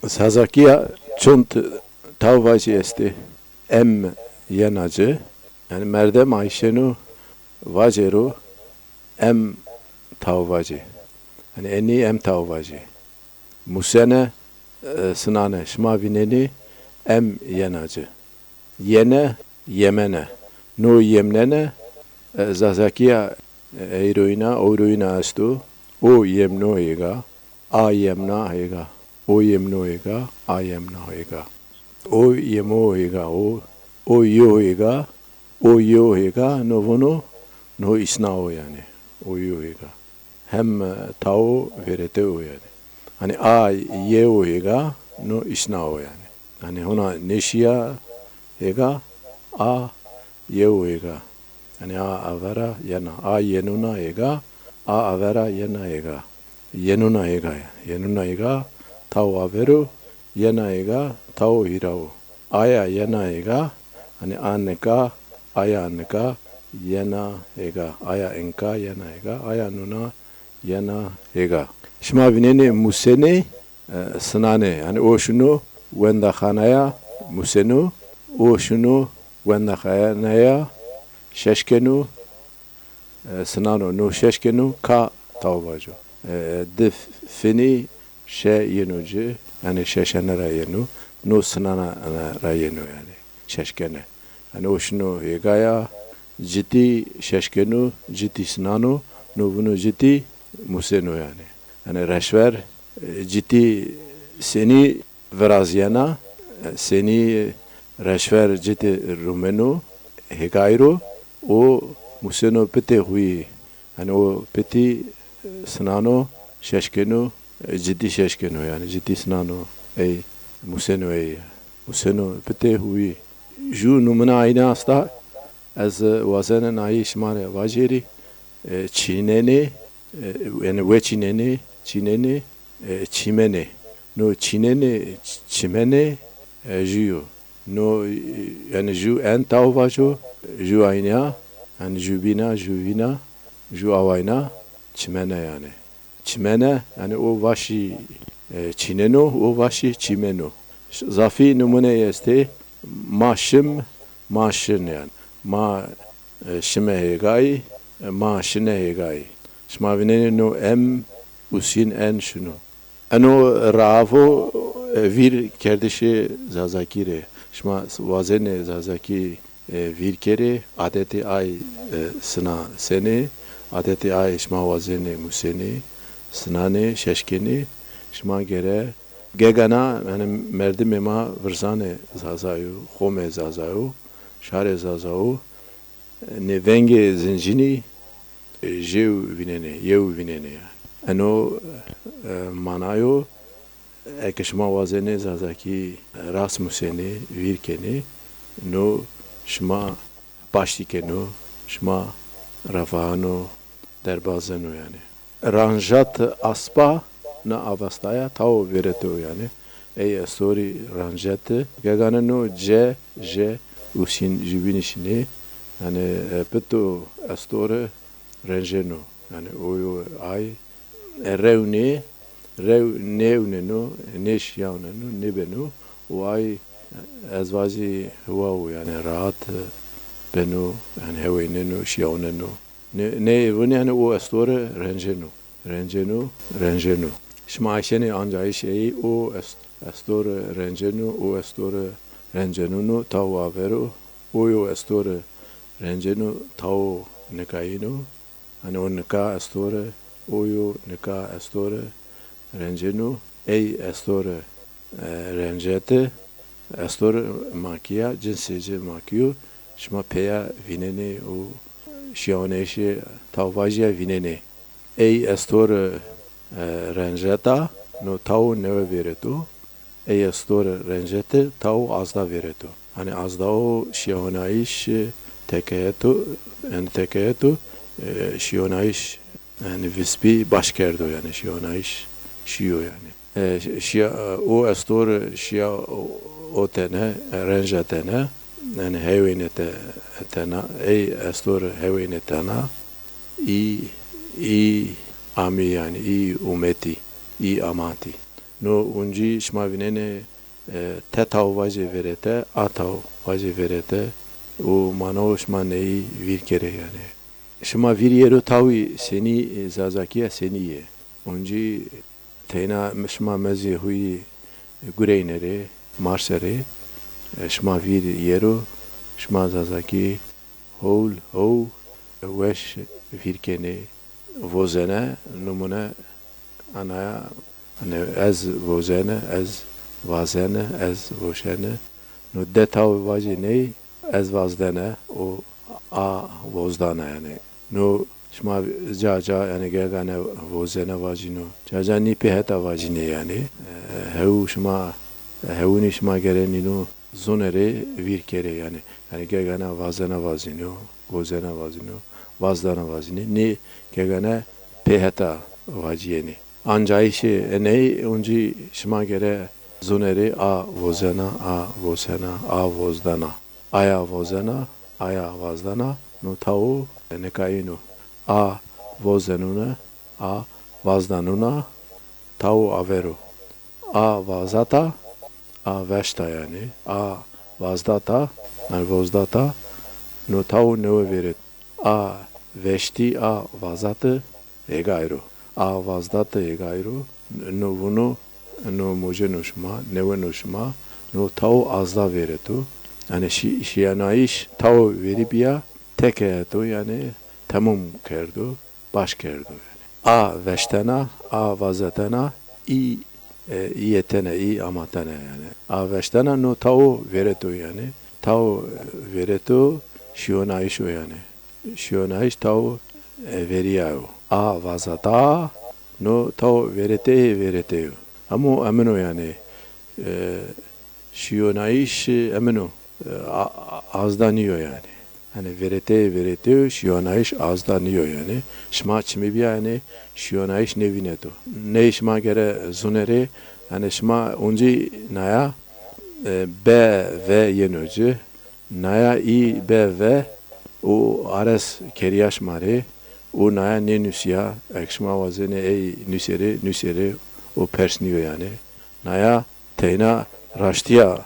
Sazakia çont tavvacı esti em yenacı yani merdem Ayşenu vaceru em tavvacı yani eni em tavvacı musene sınane şma vineni em yenacı yene yemene no yemnene zazakia oyruina astu o yemno ega a yemna ega o yemno ega a yemna ega o yemo ega o yo ega o yo ega no vono no isnao yani o yo ega hem tao verete o yani hani a ye o ega no isnao yani hani ona neşia ega a ye o ega hani a avera yana a yenuna ega a avera yana ega yenuna ega yani yenuna ega tao averu yena ega tao hirao aya yena ega hani anneka aya anneka yena ega aya enka yena ega aya nuna yena ega şma vineni musene sınane hani o şunu wenda khanaya musenu o şunu wenda khanaya şeşkenu sınano no şeşkenu ka tavvacu dif fini yenucu yani şeşene rayenu no sınana rayenu yani şeşkene yani o şunu yegaya ciddi şeşkenu ciddi sınano no bunu ciddi musenu yani reşver ciddi seni verazyana seni reşver ciddi rumenu hegayro o musenu pete hui yani o peti sınano şeşkenu ciddi şeşkenu yani ciddi sınano ey musenu pete hui ju numuna ayna asta az wazenen ay şmare vajeri çinene yani ve çinene çimene no çinene çimene ju no yani ju en tavvajo ju ayna yani juvina ju avayna çimene yani çimene yani o vaşi çineno o vaşi çimeno zafi numune este maşın yani ma şime hegay ma şine hegay şma vineni no em usin en şunu ano ravo vir kardeşi zazakire şma vazene zazaki vir kere adeti ay sına seni adeti ay şma vazene museni sınane şeşkeni şma gere gegana yani merdim ema vırzane zazayu xome zazayu şare zazayu ne venge zincini jev vinene yani ano manayo ekşma vazene zazaki rasmuseni virkeni no şma baştikeno şma rafano derbazeno yani ranjat aspa na avastaya tao vereto yani ey story ranjat gaganano je usin jubinishini yani peto astore ranjeno yani oyo ay revne no neş yauneno nebeno o ay azvazi huwa yani rahat beno yani heweneno şiyauneno ne bunu yani o astore Rengenu. Şma Ayşeni ancak şey o astore Rengenu no tau averu o astore Rengenu tau nekaino hani o neka astore o neka astore Rengenu ey astore Rengete astore makia cinseci makiyo şma peya vineni o şiyaneşi tavvacıya vineni ey astore rengeta no tau neve veretu ey astore rengete tau azda veretu hani azda o şiyanaiş tekeyetu şiyanaiş yani vispi başkerdo yani şiyanaiş şiyo yani o astore şiya o tene rengetene yani hevenete tena ey astore hevenetena i ami yani i umeti i amati no unji shma vinene te tav vaje verete a tav vaje verete o mano shma nei vir kere yani shma vir yero tavi seni zazakiya seniye unji tena shma mezi hui gureinere marsere shma vir yero shma zazaki hol ho wesh vir kene vozene numune anaya ez vozene ez vazene ez voşene no detav vajine ez vazdene o a vozdana yani no şma caca yani gegane vozene vajino caca ni peheta vajine yani heu şma heuni şma gerenino zonere vir kere yani gegane vazene vazino vozene vazino vazdana vazine ni gegane peheta vajiyeni ancayişi eney unci şma gere zoneri a vozena a vosena a vozdana aya vozena aya vazdana no tau nekainu a vozenuna a vazdanuna tau averu a vazata a veşta yani a vazdata yani vozdata no tau ne veret a veşti a vazatı egayru a vazdata egayru no vuno no mojenushma nevenushma no tau azda veretu yani şiyanaiş tau veribya teketu yani tamam kerdu baş kerdu yani a veştena a vazatena i iyetene i amatene yani a veştena no tau veretu yani tau veretu şiyanaiş o yani şiyanaiş tau veriyav a vazata no tau verete ama amino yani şiyonaiş amino azdanıyor yani hani verete şiyonaiş azdanıyor yani şma çimi bir yani şiyonaiş nevineto ne şma gere zuneri hani şma unci naya b ve yenocu naya i b ve o ares keriyaş mari o naya ne nüsya ekşma vazene ey nüseri o persniyor yani. Naya teyna raştiya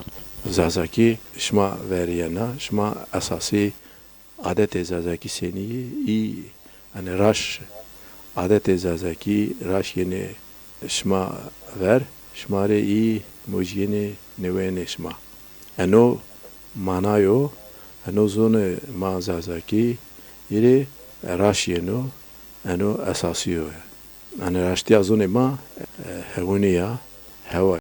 zazaki şma veriyana şma asasi adet zazaki seni i hani raş adet zazaki raş yeni şma ver şmare i mujyeni nevene şma. Eno manayo eno zone ma zazaki yeri raş yeno eno asasiyo. Hani raştiya zone ma هونية هوا